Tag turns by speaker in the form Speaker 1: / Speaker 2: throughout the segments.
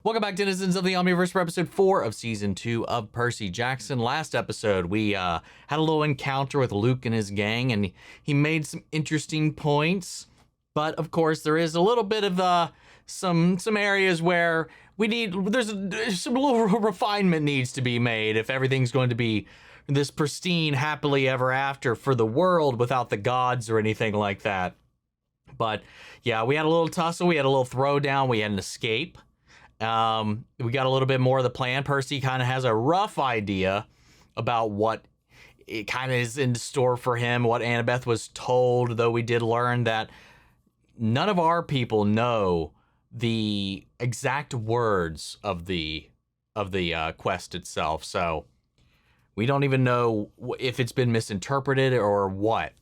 Speaker 1: Welcome back, denizens of the Omniverse, for episode 4 of season 2 of Percy Jackson. Last episode, we had a little encounter with Luke and his gang, and he made some interesting points. But of course, there is a little bit of some areas where there's some little refinement needs to be made if everything's going to be this pristine, happily ever after for the world without the gods or anything like that. But yeah, we had a little tussle, we had a little throwdown, we had an escape. We got a little bit more of the plan. Percy kind of has a rough idea about what it kind of is in store for him, what Annabeth was told, though we did learn that none of our people know the exact words of the quest itself. So we don't even know if it's been misinterpreted or what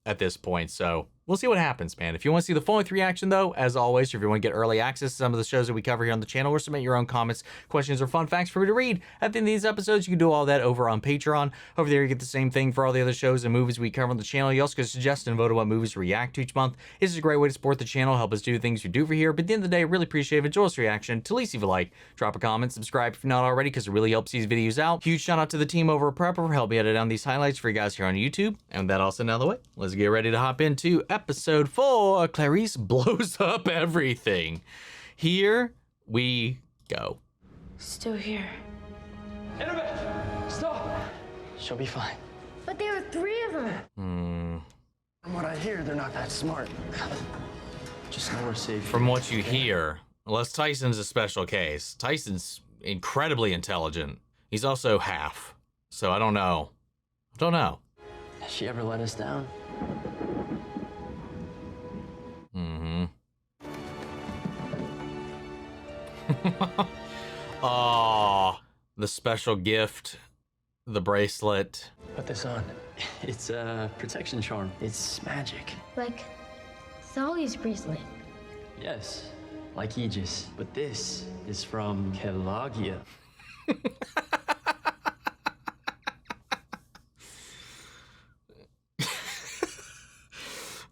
Speaker 1: at this point. So we'll see what happens, man. If you want to see the full-length reaction, though, as always, if you want to get early access to some of the shows that we cover here on the channel, or submit your own comments, questions, or fun facts for me to read at the end of these episodes, you can do all that over on Patreon. Over there, you get the same thing for all the other shows and movies we cover on the channel. You also can suggest and vote on what movies we react to each month. This is a great way to support the channel, help us do the things we do for here. But at the end of the day, I really appreciate it. Enjoy this reaction. To least leave a like, drop a comment, subscribe if you're not already, because it really helps these videos out. Huge shout out to the team over at Prepper for helping edit down these highlights for you guys here on YouTube. And with that all said out of the way, let's get ready to hop into episode 4. Clarisse blows up everything. Here we go.
Speaker 2: Still here.
Speaker 3: Annabeth, stop! She'll be fine.
Speaker 2: But there are 3 of them.
Speaker 3: From what I hear, they're not that smart. Just know we're safe.
Speaker 1: From what you hear, unless Tyson's a special case. Tyson's incredibly intelligent. He's also half. So I don't know.
Speaker 3: Has she ever let us down?
Speaker 1: Oh, the special gift, the bracelet.
Speaker 3: Put this on. It's a protection charm. It's magic.
Speaker 2: Like Thali's bracelet.
Speaker 3: Yes, like Aegis. But this is from Kelagia.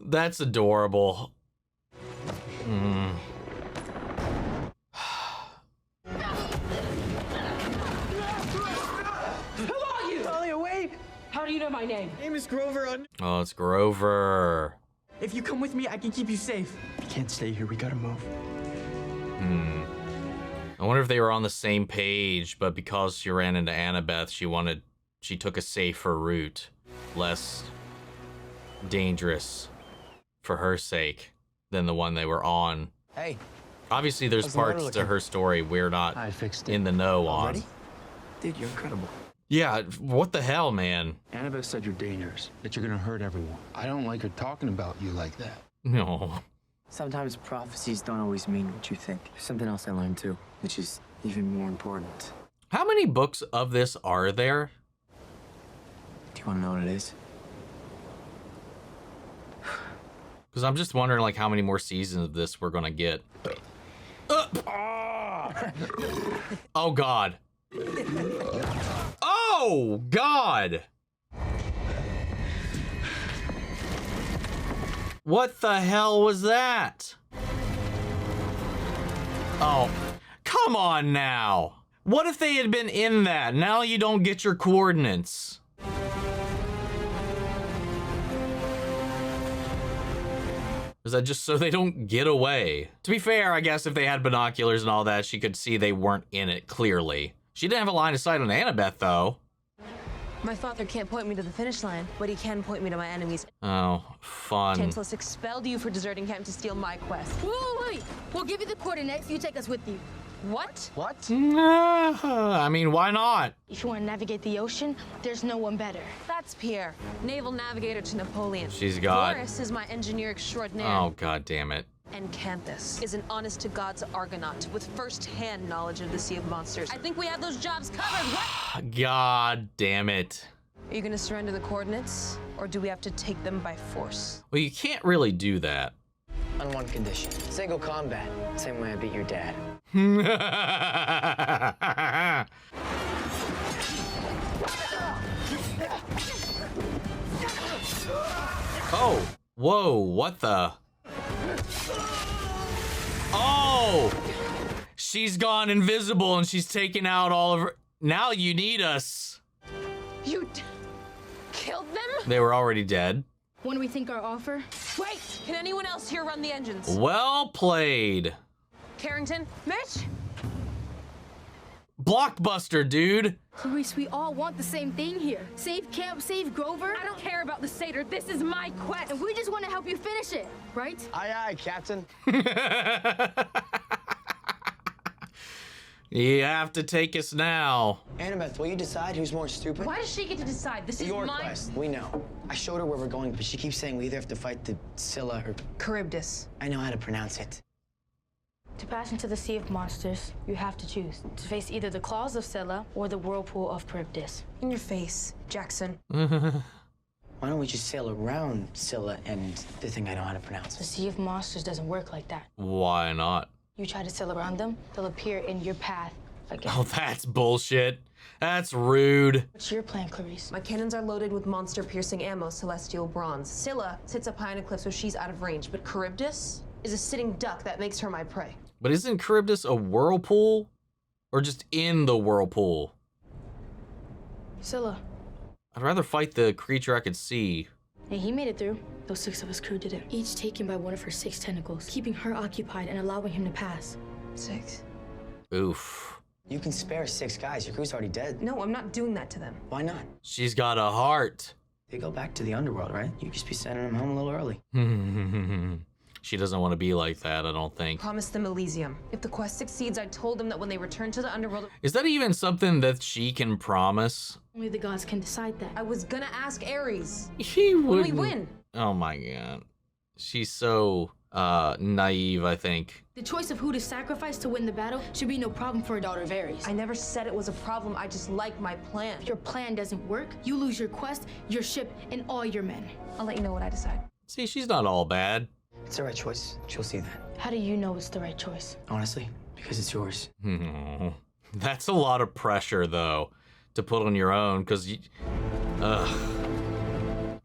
Speaker 1: That's adorable.
Speaker 4: How do you know my name?
Speaker 5: Name is Grover.
Speaker 1: Oh, it's Grover.
Speaker 5: If you come with me, I can keep you safe.
Speaker 3: We can't stay here. We gotta move.
Speaker 1: I wonder if they were on the same page, but because she ran into Annabeth, she took a safer route, less dangerous for her sake than the one they were on.
Speaker 5: Hey.
Speaker 1: Obviously, there's parts to her story we're not in the know on.
Speaker 5: Dude, you're incredible.
Speaker 1: Yeah, what the hell, man?
Speaker 6: Annabeth said you're dangerous, that you're gonna hurt everyone. I don't like her talking about you like that.
Speaker 1: No.
Speaker 5: Sometimes prophecies don't always mean what you think. There's something else I learned too, which is even more important.
Speaker 1: How many books of this are there?
Speaker 5: Do you want to know what it is?
Speaker 1: Because I'm just wondering, like, how many more seasons of this we're gonna get. Oh, God. Oh, God! What the hell was that? Oh, come on now. What if they had been in that? Now you don't get your coordinates. Is that just so they don't get away? To be fair, I guess if they had binoculars and all that, she could see they weren't in it clearly. She didn't have a line of sight on Annabeth, though.
Speaker 7: My father can't point me to the finish line, but he can point me to my enemies.
Speaker 1: Oh, fun.
Speaker 7: Tantalus expelled you for deserting camp to steal my quest.
Speaker 2: Wait. We'll give you the coordinates. You take us with you.
Speaker 7: What?
Speaker 5: What?
Speaker 1: I mean, why not?
Speaker 2: If you want to navigate the ocean, there's no one better.
Speaker 7: That's Pierre, naval navigator to Napoleon.
Speaker 1: She's got...
Speaker 7: Boris is my engineer extraordinaire.
Speaker 1: Oh, God damn it.
Speaker 7: And Canthus is an honest-to-God's Argonaut with first-hand knowledge of the Sea of Monsters. I think we have those jobs covered. What?
Speaker 1: God damn it.
Speaker 7: Are you gonna surrender the coordinates, or do we have to take them by force?
Speaker 1: Well, you can't really do that.
Speaker 5: On one condition. Single combat. Same way I beat your dad.
Speaker 1: Oh, whoa, what the? Oh! She's gone invisible and she's taken out all of her. Now you need us.
Speaker 7: You killed them?
Speaker 1: They were already dead.
Speaker 2: When do we think our offer?
Speaker 7: Wait! Can anyone else here run the engines?
Speaker 1: Well played.
Speaker 7: Carrington? Mitch?
Speaker 1: Blockbuster, dude.
Speaker 2: Clarisse, we all want the same thing here. Save Camp, save Grover.
Speaker 7: I don't care about the satyr. This is my quest.
Speaker 2: And we just want to help you finish it, right?
Speaker 5: Aye, aye, Captain.
Speaker 1: You have to take us now.
Speaker 5: Annabeth, will you decide who's more stupid?
Speaker 7: Why does she get to decide? This is
Speaker 5: Your
Speaker 7: my
Speaker 5: quest. We know. I showed her where we're going, but she keeps saying we either have to fight the Scylla or...
Speaker 7: Charybdis.
Speaker 5: I know how to pronounce it.
Speaker 2: To pass into the Sea of Monsters, you have to choose to face either the claws of Scylla or the whirlpool of Charybdis.
Speaker 7: In your face, Jackson.
Speaker 5: Why don't we just sail around Scylla and the thing I know how to pronounce?
Speaker 2: The Sea of Monsters doesn't work like that.
Speaker 1: Why not?
Speaker 2: You try to sail around them, they'll appear in your path again.
Speaker 1: Oh, that's bullshit. That's rude.
Speaker 2: What's your plan, Clarisse?
Speaker 7: My cannons are loaded with monster-piercing ammo, celestial bronze. Scylla sits up high on a cliff, so she's out of range. But Charybdis is a sitting duck that makes her my prey.
Speaker 1: But isn't Charybdis a whirlpool? Or just in the whirlpool?
Speaker 2: Scylla.
Speaker 1: I'd rather fight the creature I could see.
Speaker 2: Hey, he made it through. Those 6 of us crew didn't. Each taken by one of her 6 tentacles, keeping her occupied and allowing him to pass.
Speaker 7: 6?
Speaker 1: Oof.
Speaker 5: You can spare 6 guys. Your crew's already dead.
Speaker 7: No, I'm not doing that to them.
Speaker 5: Why not?
Speaker 1: She's got a heart.
Speaker 5: They go back to the underworld, right? You just be sending them home a little early.
Speaker 1: She doesn't want to be like that, I don't think.
Speaker 7: Promise them Elysium. If the quest succeeds, I told them that when they return to the underworld...
Speaker 1: Is that even something that she can promise?
Speaker 2: Only the gods can decide that.
Speaker 7: I was gonna ask Ares.
Speaker 1: She
Speaker 7: When
Speaker 1: would.
Speaker 7: we win.
Speaker 1: Oh my god. She's so naive, I think.
Speaker 2: The choice of who to sacrifice to win the battle should be no problem for a daughter of Ares.
Speaker 7: I never said it was a problem. I just like my plan.
Speaker 2: If your plan doesn't work, you lose your quest, your ship, and all your men.
Speaker 7: I'll let you know what I decide.
Speaker 1: See, she's not all bad.
Speaker 5: It's the right choice. She'll see that.
Speaker 2: How do you know it's the right choice?
Speaker 5: Honestly, because it's yours.
Speaker 1: That's a lot of pressure, though, to put on your own, because you...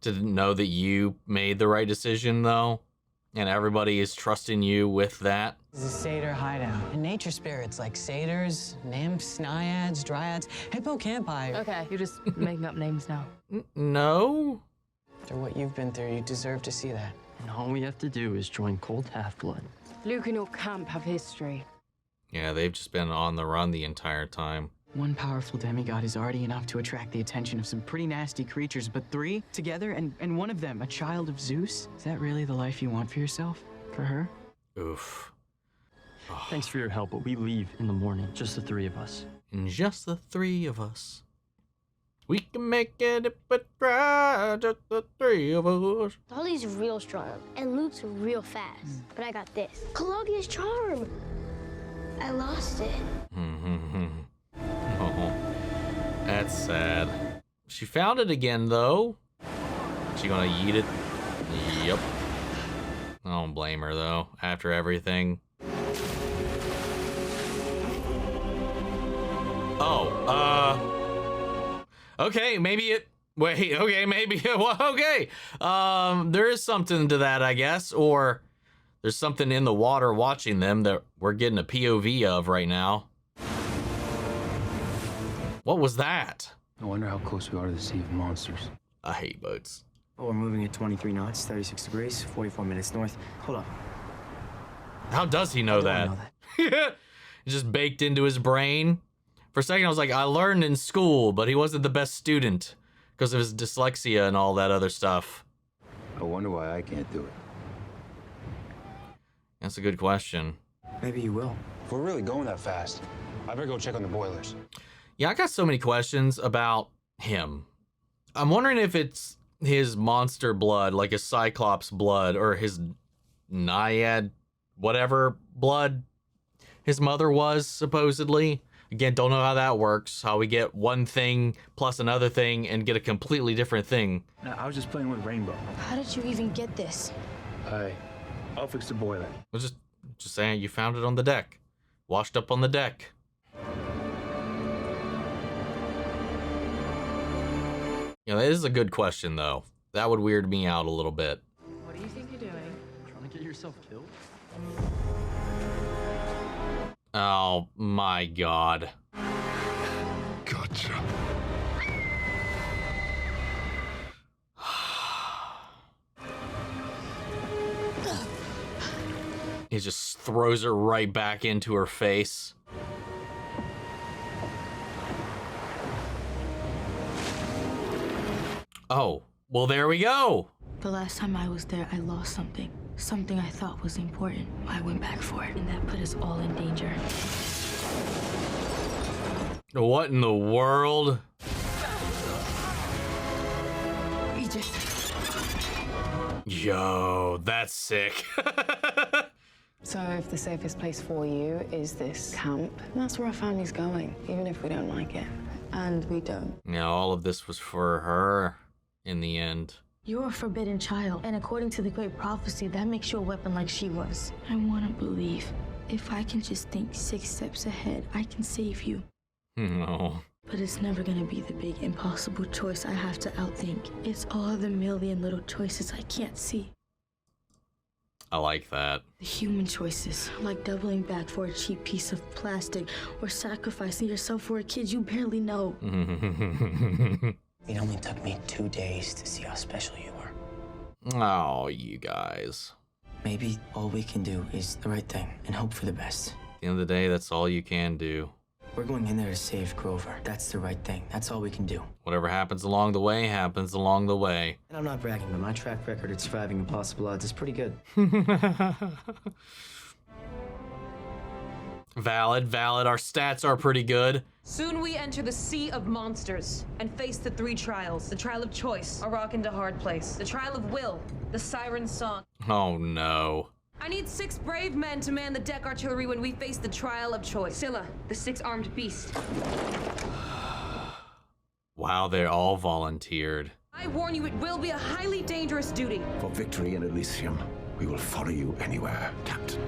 Speaker 1: to know that you made the right decision, though, and everybody is trusting you with that.
Speaker 4: It's a satyr hideout. And nature spirits like satyrs, nymphs, naiads, dryads, hippocampi.
Speaker 8: Okay, you're just making up names now.
Speaker 1: No?
Speaker 4: After what you've been through, you deserve to see that.
Speaker 3: And all we have to do is join Cold Half-Blood.
Speaker 8: Luke and your camp have history.
Speaker 1: Yeah, they've just been on the run the entire time.
Speaker 4: One powerful demigod is already enough to attract the attention of some pretty nasty creatures, but 3 together, and one of them, a child of Zeus? Is that really the life you want for yourself? For her?
Speaker 1: Oof.
Speaker 3: Thanks for your help, but we leave in the morning, just the 3 of us.
Speaker 1: And just the 3 of us. We can make it if we try, just the 3 of us.
Speaker 9: Dolly's real strong, and Luke's real fast. But I got this. Cologia's charm. I lost it.
Speaker 1: Oh, that's sad. She found it again, though. She gonna eat it? Yep. I don't blame her, though, after everything. Okay, maybe it... Wait, okay, maybe... Well, okay. There is something to that, I guess. Or there's something in the water watching them that we're getting a POV of right now. What was that?
Speaker 6: I wonder how close we are to the Sea of Monsters.
Speaker 1: I hate boats.
Speaker 5: Oh, we're moving at 23 knots, 36 degrees, 44 minutes north. Hold up.
Speaker 1: How does he know
Speaker 5: How do I
Speaker 1: that?
Speaker 5: know that?
Speaker 1: It's just baked into his brain. For a second, I was like, I learned in school, but he wasn't the best student because of his dyslexia and all that other stuff.
Speaker 6: I wonder why I can't do it.
Speaker 1: That's a good question.
Speaker 5: Maybe you will.
Speaker 6: If we're really going that fast, I better go check on the boilers.
Speaker 1: Yeah, I got so many questions about him. I'm wondering if it's his monster blood, like his Cyclops blood, or his Naiad, whatever blood his mother was, supposedly. Again, don't know how that works, how we get one thing plus another thing and get a completely different thing.
Speaker 6: No, I was just playing with Rainbow.
Speaker 2: How did you even get this?
Speaker 6: I'll fix the boiler.
Speaker 1: I was just saying, you found it on the deck. Washed up on the deck. You know, that is a good question, though. That would weird me out a little bit.
Speaker 8: What do you think you're doing?
Speaker 3: Trying to get yourself killed?
Speaker 1: Oh my god.
Speaker 10: Gotcha.
Speaker 1: He just throws it right back into her face. Oh, well, there we go.
Speaker 2: The last time I was there, I lost something. Something I thought was important. I went back for it, and that put us all in danger.
Speaker 1: What in the world? Yo, that's sick.
Speaker 8: So if the safest place for you is this camp, that's where our family's going, even if we don't like it. And we don't.
Speaker 1: Yeah, all of this was for her in the end.
Speaker 2: You're a forbidden child, and according to the great prophecy, that makes you a weapon like she was. I want to believe. If I can just think 6 steps ahead, I can save you.
Speaker 1: No.
Speaker 2: But it's never gonna be the big impossible choice I have to outthink. It's all the million little choices I can't see.
Speaker 1: I like that.
Speaker 2: The human choices, like doubling back for a cheap piece of plastic or sacrificing yourself for a kid you barely know.
Speaker 5: It only took me 2 days to see how special you were.
Speaker 1: Oh, you guys.
Speaker 5: Maybe all we can do is the right thing and hope for the best.
Speaker 1: At the end of the day, that's all you can do.
Speaker 5: We're going in there to save Grover. That's the right thing. That's all we can do.
Speaker 1: Whatever happens along the way, happens along the way.
Speaker 5: And I'm not bragging, but my track record at surviving impossible odds is pretty good.
Speaker 1: Valid. Our stats are pretty good.
Speaker 7: Soon we enter the sea of monsters and face the 3 trials. The trial of choice, a rock into hard place. The trial of will, the siren song.
Speaker 1: Oh no.
Speaker 7: I need 6 brave men to man the deck artillery when we face the trial of choice. Scylla, the 6-armed beast.
Speaker 1: Wow, they all volunteered.
Speaker 7: I warn you, it will be a highly dangerous duty.
Speaker 10: For victory in Elysium, we will follow you anywhere, Captain.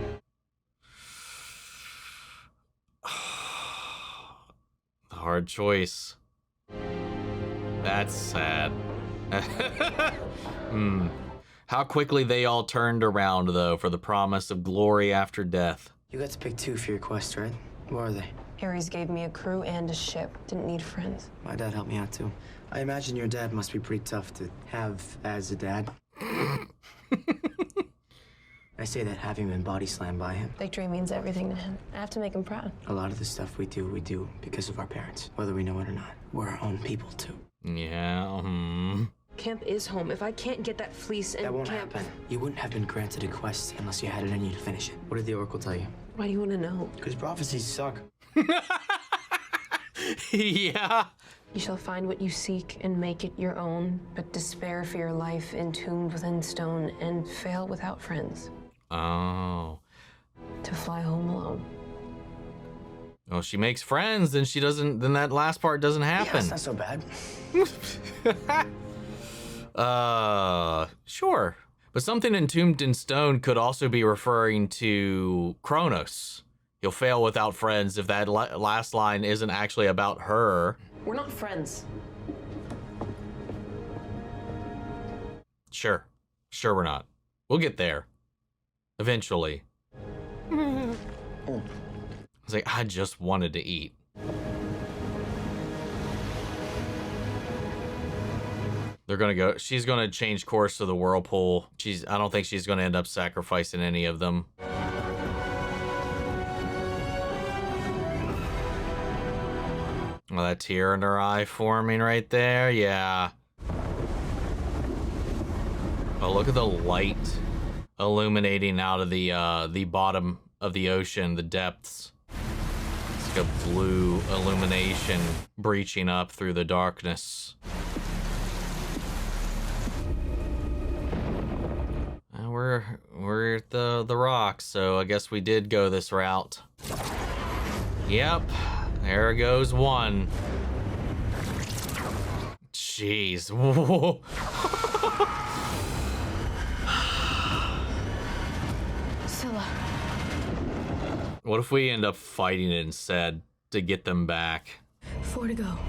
Speaker 1: The hard choice. That's sad. How quickly they all turned around, though, for the promise of glory after death.
Speaker 5: You got to pick 2 for your quest, right? What are they?
Speaker 7: Ares gave me a crew and a ship. Didn't need friends.
Speaker 5: My dad helped me out, too. I imagine your dad must be pretty tough to have as a dad. I say that having been body slammed by him.
Speaker 7: Victory means everything to him. I have to make him proud.
Speaker 5: A lot of the stuff we do because of our parents, whether we know it or not. We're our own people, too.
Speaker 1: Yeah,
Speaker 7: Camp is home. If I can't get that fleece and
Speaker 5: That won't
Speaker 7: camp...
Speaker 5: happen. You wouldn't have been granted a quest unless you had it in you to finish it. What did the Oracle tell you?
Speaker 7: Why do you want to know?
Speaker 5: Because prophecies suck.
Speaker 1: Yeah.
Speaker 7: You shall find what you seek and make it your own, but despair for your life entombed within stone and fail without friends.
Speaker 1: Oh.
Speaker 7: To fly home alone.
Speaker 1: Well, she makes friends, then she doesn't. Then that last part doesn't
Speaker 5: Yeah,
Speaker 1: happen.
Speaker 5: it's not so bad.
Speaker 1: Sure. But something entombed in stone could also be referring to Kronos. You'll fail without friends if that last line isn't actually about her.
Speaker 7: We're not friends.
Speaker 1: Sure. Sure we're not. We'll get there. Eventually. I was like, I just wanted to eat. They're gonna go. She's gonna change course to the whirlpool. I don't think she's gonna end up sacrificing any of them. Well, that tear in her eye forming right there. Yeah. Oh, look at the light illuminating out of the bottom of the ocean, the depths. It's like a blue illumination breaching up through the darkness. We're at the rocks, so I guess we did go this route. Yep, there goes one. Jeez.
Speaker 2: Scylla.
Speaker 1: What if we end up fighting it instead to get them back?
Speaker 2: 4 to go.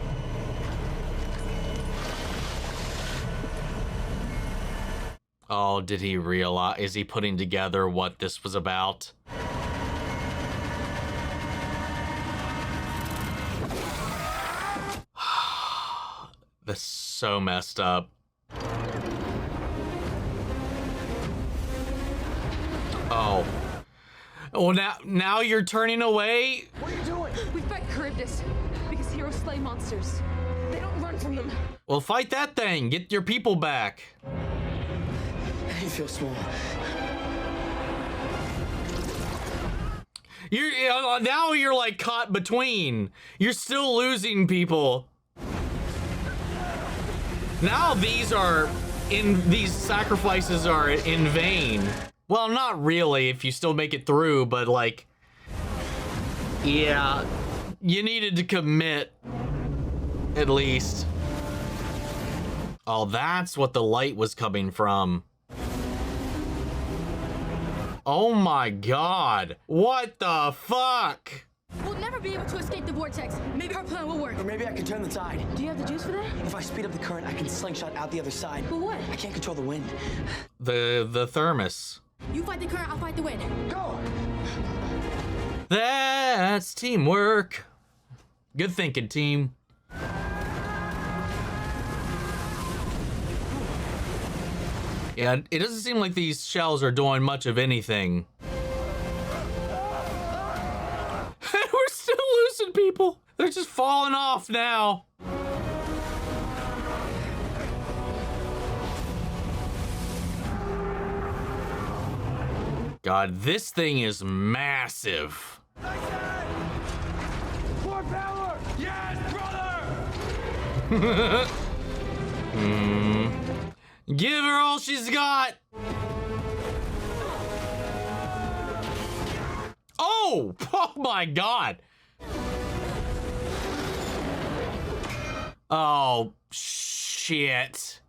Speaker 1: Oh, did he realize? Is he putting together what this was about? That's so messed up. Oh. Oh, now you're turning away?
Speaker 7: What are you doing? We fight Charybdis because heroes slay monsters. They don't run from them.
Speaker 1: Well, fight that thing. Get your people back.
Speaker 5: You feel small.
Speaker 1: Now you're like caught between. You're still losing people. Now these sacrifices are in vain. Well, not really if you still make it through, but like, yeah, you needed to commit at least. Oh, that's what the light was coming from. Oh my God. What the fuck?
Speaker 2: We'll never be able to escape the vortex. Maybe our plan will work.
Speaker 5: Or maybe I can turn the tide.
Speaker 2: Do you have the juice for that?
Speaker 5: If I speed up the current, I can slingshot out the other side.
Speaker 2: But what?
Speaker 5: I can't control the wind.
Speaker 1: The thermos.
Speaker 2: You fight the current, I'll fight the wind.
Speaker 5: Go!
Speaker 1: That's teamwork. Good thinking, team. Yeah, it doesn't seem like these shells are doing much of anything. We're still losing people. They're just falling off now. God, this thing is massive.
Speaker 10: More power! Yes, brother!
Speaker 1: Give her all she's got. Oh! Oh my God. Oh, shit.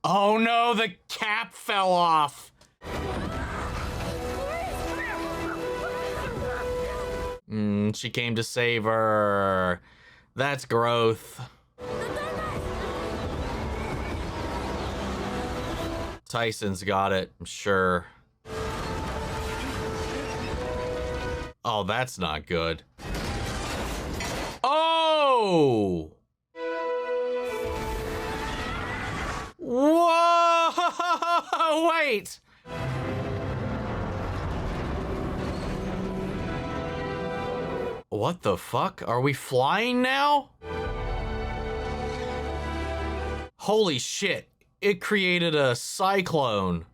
Speaker 1: Oh no, the cap fell off. She came to save her. That's growth. Tyson's got it, I'm sure. Oh, that's not good. Oh! Whoa! Wait! What the fuck? Are we flying now? Holy shit. It created a cyclone.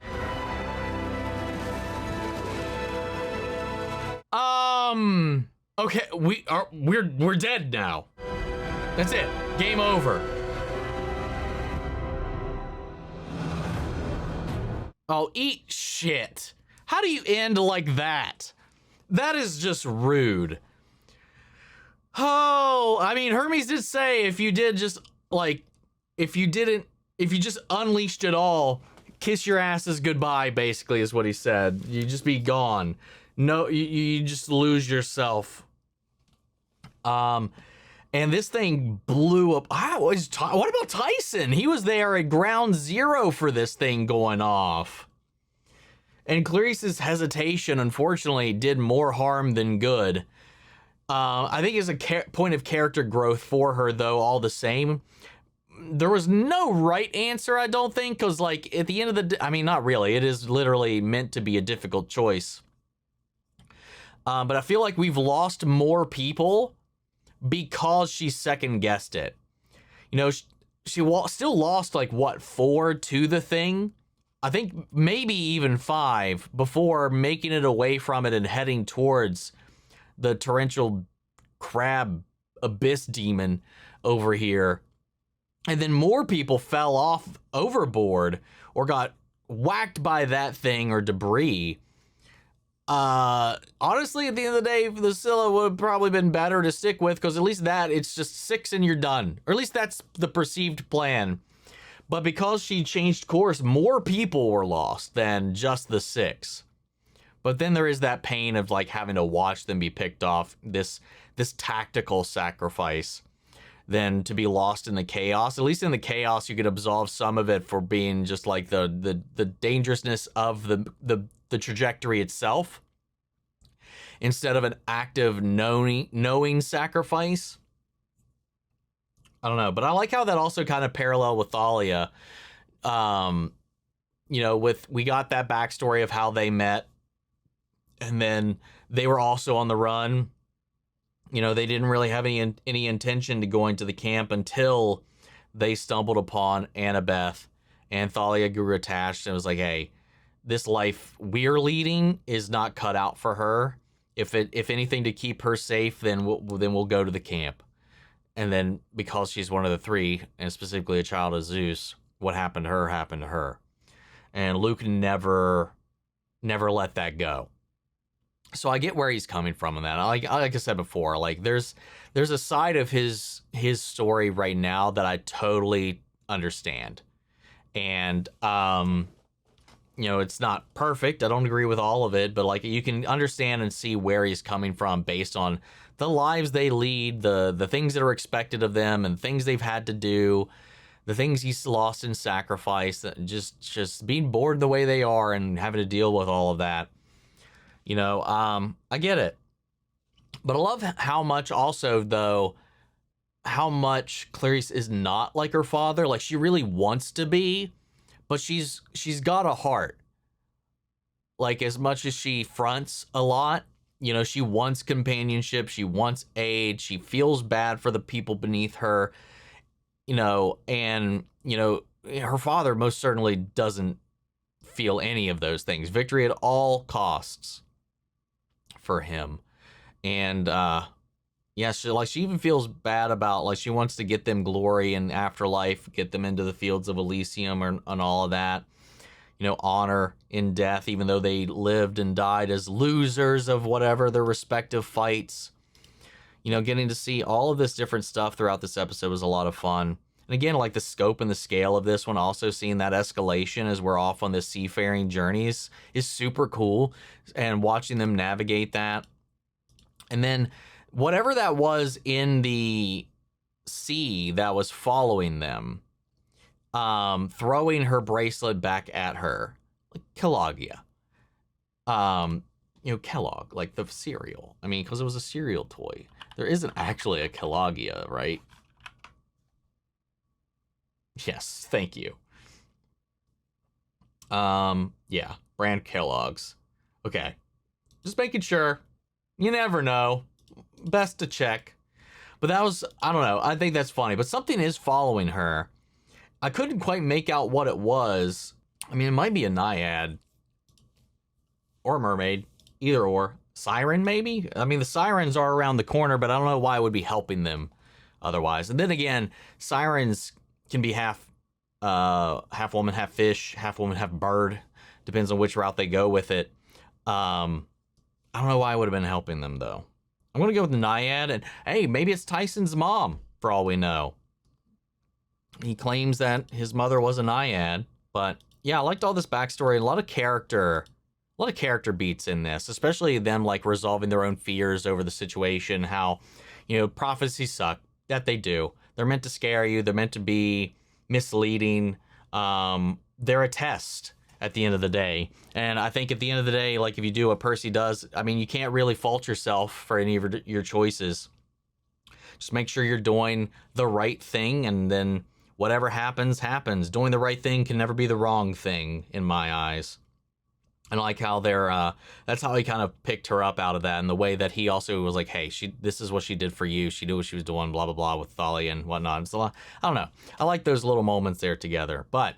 Speaker 1: Okay, we're dead now. That's it. Game over. Oh, eat shit. How do you end like that? That is just rude. Oh, I mean, Hermes did say if you did just, like, if you just unleashed it all, kiss your asses goodbye, basically, is what he said. You just be gone. No, you just lose yourself. And this thing blew up. What about Tyson? He was there at ground zero for this thing going off. And Clarisse's hesitation, unfortunately, did more harm than good. I think it's a point of character growth for her, though, all the same. There was no right answer, I don't think, because, like, at the end of the day, I mean, not really. It is literally meant to be a difficult choice. But I feel like we've lost more people because she second-guessed it. You know, she still lost, like, what, 4 to the thing? I think maybe even 5 before making it away from it and heading towards the torrential crab abyss demon over here. And then more people fell off overboard or got whacked by that thing or debris. Honestly, at the end of the day, the Scylla would have probably been better to stick with, because at least that, it's just 6 and you're done. Or at least that's the perceived plan. But because she changed course, more people were lost than just the 6. But then there is that pain of, like, having to watch them be picked off, this tactical sacrifice, than to be lost in the chaos. At least in the chaos, you could absolve some of it for being just like the dangerousness of the trajectory itself. instead of an active knowing sacrifice. I don't know, but I like how that also kind of parallel with Thalia. You know, we got that backstory of how they met, and then they were also on the run. You know, they didn't really have any intention to going to the camp until they stumbled upon Annabeth, and Thalia grew attached and was like, hey, this life we're leading is not cut out for her. If anything to keep her safe, then we'll go to the camp. And then because she's one of the three, and specifically a child of Zeus, what happened to her happened to her. And Luke never let that go. So I get where he's coming from in that. Like I said before, like there's a side of his story right now that I totally understand. And you know, it's not perfect. I don't agree with all of it, but like you can understand and see where he's coming from based on the lives they lead, the things that are expected of them, and things they've had to do, the things he's lost in sacrifice, just being born the way they are and having to deal with all of that. You know, I get it. But I love how much also, though, how much Clarisse is not like her father. Like, she really wants to be, but she's got a heart. Like, as much as she fronts a lot, you know, she wants companionship, she wants aid, she feels bad for the people beneath her, you know, and, you know, her father most certainly doesn't feel any of those things. Victory at all costs for him. And, yeah, she even feels bad about, like, she wants to get them glory and afterlife, get them into the fields of Elysium and all of that. You know, honor in death, even though they lived and died as losers of whatever their respective fights. You know, getting to see all of this different stuff throughout this episode was a lot of fun. And again, like the scope and the scale of this one, also seeing that escalation as we're off on this seafaring journeys is super cool. And watching them navigate that. And then whatever that was in the sea that was following them, throwing her bracelet back at her, like Kelloggia. You know, Kellogg, like the cereal. I mean, because it was a cereal toy. There isn't actually a Kelloggia, right? Yes, thank you. Yeah, brand Kellogg's. Okay, just making sure. You never know. Best to check. But that was, I don't know, I think that's funny. But something is following her. I couldn't quite make out what it was. I mean, it might be a naiad. Or a mermaid. Either or. Siren, maybe? I mean, the sirens are around the corner, but I don't know why it would be helping them otherwise. And then again, sirens can be half woman, half fish, half woman, half bird. Depends on which route they go with it. I don't know why it would have been helping them, though. I'm going to go with the naiad, and hey, maybe it's Tyson's mom, for all we know. He claims that his mother was a naiad, but yeah, I liked all this backstory. A lot of character beats in this, especially them like resolving their own fears over the situation. How, you know, prophecies suck. That they do. They're meant to scare you. They're meant to be misleading. They're a test at the end of the day. And I think at the end of the day, like if you do what Percy does, I mean, you can't really fault yourself for any of your choices. Just make sure you're doing the right thing, and then whatever happens, happens. Doing the right thing can never be the wrong thing in my eyes. And I like how that's how he kind of picked her up out of that, and the way that he also was like, hey, this is what she did for you. She knew what she was doing, blah, blah, blah, with Thalia and whatnot. So I don't know. I like those little moments there together. But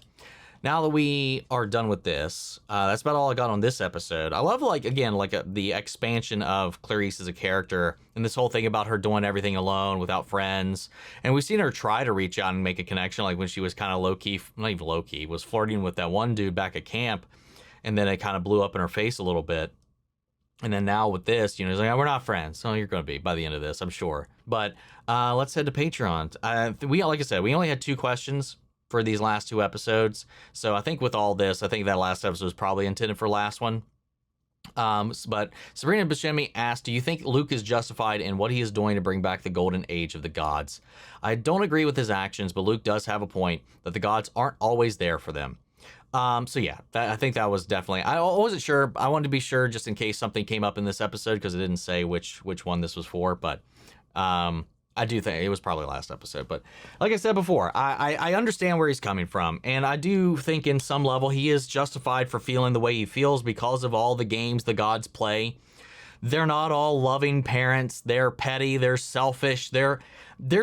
Speaker 1: now that we are done with this, that's about all I got on this episode. I love, like, again, like the expansion of Clarisse as a character, and this whole thing about her doing everything alone without friends. And we've seen her try to reach out and make a connection, like when she was kind of low-key, not even low-key, was flirting with that one dude back at camp. And then it kind of blew up in her face a little bit. And then now with this, you know, it's like, oh, we're not friends. So you're going to be by the end of this, I'm sure. But let's head to Patreon. Like I said, we only had 2 questions for these last 2 episodes. So I think with all this, I think that last episode was probably intended for last one. But Sabrina Buscemi asked, do you think Luke is justified in what he is doing to bring back the golden age of the gods? I don't agree with his actions, but Luke does have a point that the gods aren't always there for them. So yeah, I think that was definitely. I wasn't sure. I wanted to be sure just in case something came up in this episode because it didn't say which one this was for. But I do think it was probably last episode. But like I said before, I understand where he's coming from, and I do think in some level he is justified for feeling the way he feels because of all the games the gods play. They're not all loving parents. They're petty. They're selfish. They're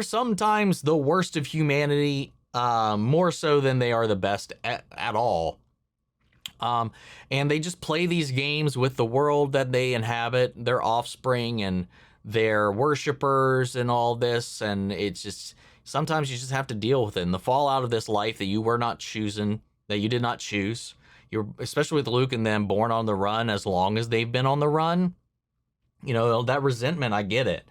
Speaker 1: sometimes the worst of humanity. More so than they are the best at all. And they just play these games with the world that they inhabit, their offspring and their worshipers and all this. And it's just, sometimes you just have to deal with it. And the fallout of this life that you were not choosing, that you did not choose, you're, especially with Luke and them born on the run as long as they've been on the run, you know, that resentment, I get it.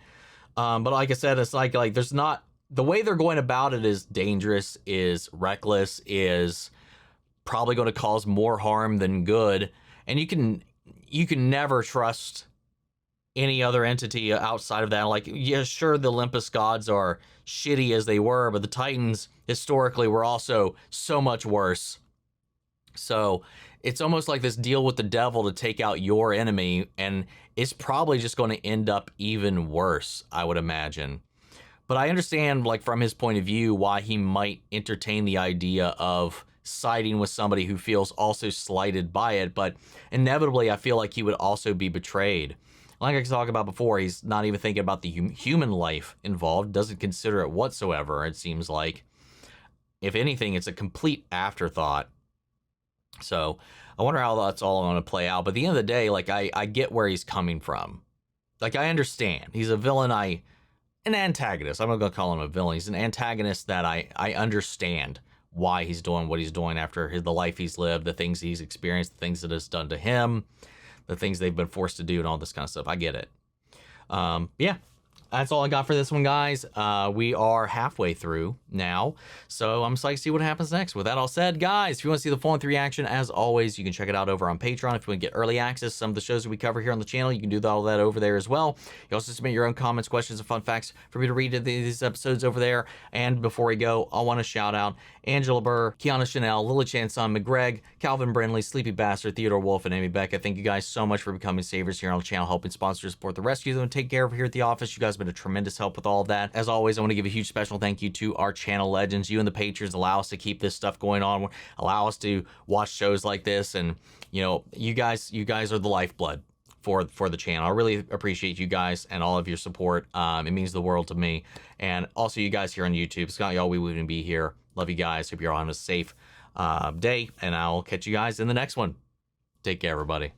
Speaker 1: But like I said, it's like there's not, the way they're going about it is dangerous, is reckless, is probably going to cause more harm than good. And you can never trust any other entity outside of that. Like, yeah, sure, the Olympus gods are shitty as they were, but the Titans historically were also so much worse. So it's almost like this deal with the devil to take out your enemy, and it's probably just going to end up even worse, I would imagine. But I understand, like, from his point of view, why he might entertain the idea of siding with somebody who feels also slighted by it. But inevitably, I feel like he would also be betrayed. Like I talked about before, he's not even thinking about the human life involved, doesn't consider it whatsoever, it seems like. If anything, it's a complete afterthought. So I wonder how that's all going to play out. But at the end of the day, like, I get where he's coming from. Like, I understand. He's a villain. An antagonist. I'm not going to call him a villain. He's an antagonist that I understand why he's doing what he's doing after the life he's lived, the things he's experienced, the things that it's done to him, the things they've been forced to do, and all this kind of stuff. I get it. Yeah, that's all I got for this one, guys. We are halfway through now, so I'm excited to see what happens next. With that all said, guys, if you want to see the full-length reaction, as always, you can check it out over on Patreon. If you want to get early access to some of the shows that we cover here on the channel, you can do all that over there as well. You also submit your own comments, questions, and fun facts for me to read these episodes over there. And before we go, I want to shout out Angela Burr, Kiana Chanel, Lily Chanson, McGreg, Calvin Brindley, Sleepy Bastard, Theodore Wolf, and Amy Becca. Thank you guys so much for becoming savers here on the channel, helping sponsors support the rescue and take care of here at the office. You guys have been a tremendous help with all of that. As always, I want to give a huge special thank you to our channel legends. You and the patrons allow us to keep this stuff going on, allow us to watch shows like this, and you know, you guys are the lifeblood for the channel. I really appreciate you guys and all of your support. It means the world to me. And also you guys here on YouTube. Scott, y'all, we wouldn't be here. Love you guys. Hope you're on a safe day, and I'll catch you guys in the next one. Take care, everybody.